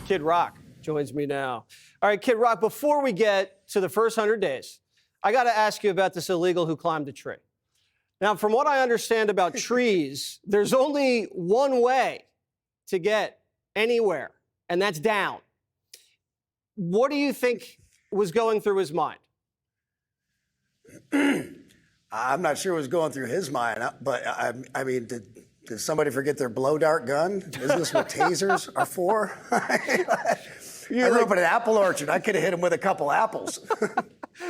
Kid Rock joins me now. All right, Kid Rock, before we get to the first 100 days, I got to ask you about this illegal who climbed a tree. Now, from what I understand about trees, there's only one way to get anywhere, and that's down. What do you think was going through his mind? I'm not sure what was going through his mind, but I mean, did somebody forget their blow dart gun? Isn't this what tasers are for? I grew up in an apple orchard. I could have hit him with a couple apples.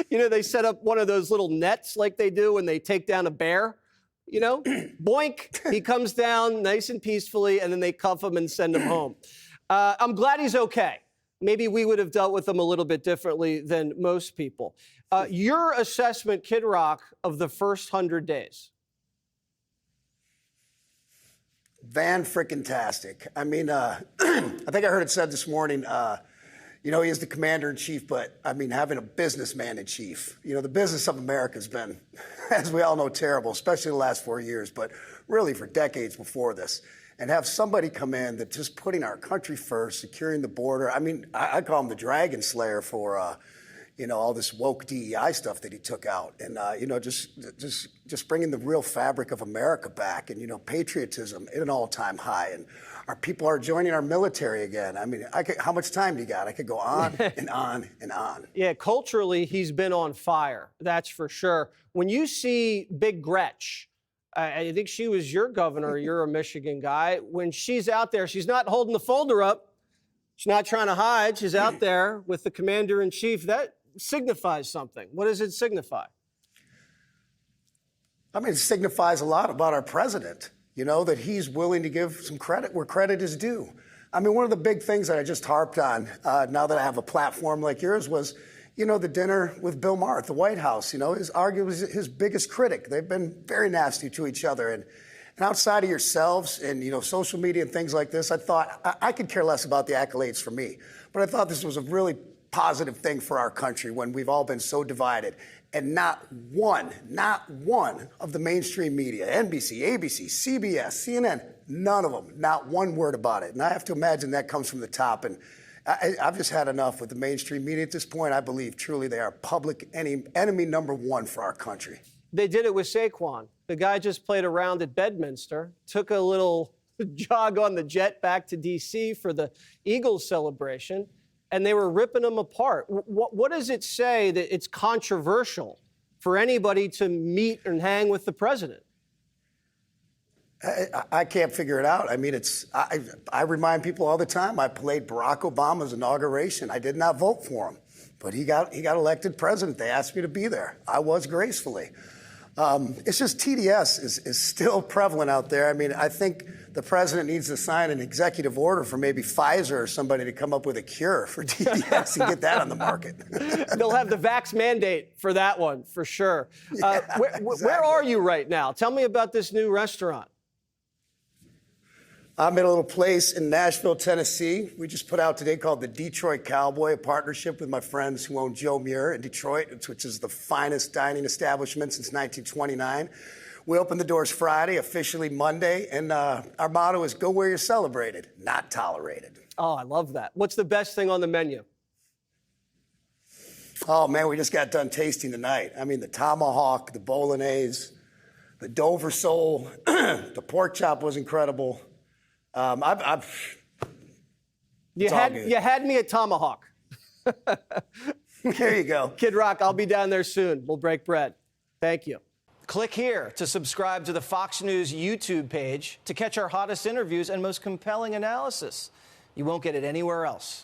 You know, they set up one of those little nets like they do when they take down a bear. You know, boink, he comes down nice and peacefully, and then they cuff him and send him home. I'm glad he's okay. Maybe we would have dealt with him a little bit differently than most people. Your assessment, Kid Rock, of the first 100 days? Van-frickin-tastic. I mean, I think I heard it said this morning, you know, he is the commander-in-chief, but, I mean, having a businessman-in-chief. You know, the business of America has been, as we all know, terrible, especially the last 4 years, but really for decades before this. And have somebody come in that just putting our country first, securing the border. I mean, I call him the Dragon Slayer for, you know, all this woke DEI stuff that he took out. And, you know, just bringing the real fabric of America back and, you know, patriotism at an all-time high. And our people are joining our military again. I mean, how much time do you got? I could go on and on and on. Yeah, culturally, he's been on fire. That's for sure. When you see Big Gretch, I think she was your governor. You're a Michigan guy. When she's out there, she's not holding the folder up. She's not trying to hide. She's out there with the commander-in-chief. That signifies something. What does it signify? I mean, it signifies a lot about our president, you know, that he's willing to give some credit where credit is due. I mean, one of the big things that I just harped on now that I have a platform like yours was, you know, the dinner with Bill Maher at the White House, you know, is arguably his biggest critic. They've been very nasty to each other. And outside of yourselves and, you know, social media and things like this, I thought I could care less about the accolades for me. But I thought this was a really positive thing for our country when we've all been so divided. And not one of the mainstream media, NBC, ABC, CBS, CNN, none of them, not one word about it. And I have to imagine that comes from the top. And I've just had enough with the mainstream media at this point. I believe truly they are public enemy number one for our country. They did it with Saquon. The guy just played around at Bedminster, took a little jog on the jet back to D.C. for the Eagles celebration, and they were ripping him apart. What does it say that it's controversial for anybody to meet and hang with the president? I can't figure it out. I mean, I remind people all the time, I played Barack Obama's inauguration. I did not vote for him, but he got elected president. They asked me to be there. I was gracefully. It's just TDS is still prevalent out there. I mean, I think the president needs to sign an executive order for maybe Pfizer or somebody to come up with a cure for TDS and get that on the market. They'll have the vax mandate for that one, for sure. Yeah, where are you right now? Tell me about this new restaurant. I'm at a little place in Nashville, Tennessee. We just put out today called the Detroit Cowboy, a partnership with my friends who own Joe Muir in Detroit, which is the finest dining establishment since 1929. We opened the doors Friday, officially Monday, and our motto is go where you're celebrated, not tolerated. Oh, I love that. What's the best thing on the menu? Oh, man, we just got done tasting tonight. I mean, the tomahawk, the bolognese, the Dover sole, the pork chop was incredible. You had me at tomahawk. There you go. Kid Rock, I'll be down there soon. We'll break bread. Thank you. Click here to subscribe to the Fox News YouTube page to catch our hottest interviews and most compelling analysis. You won't get it anywhere else.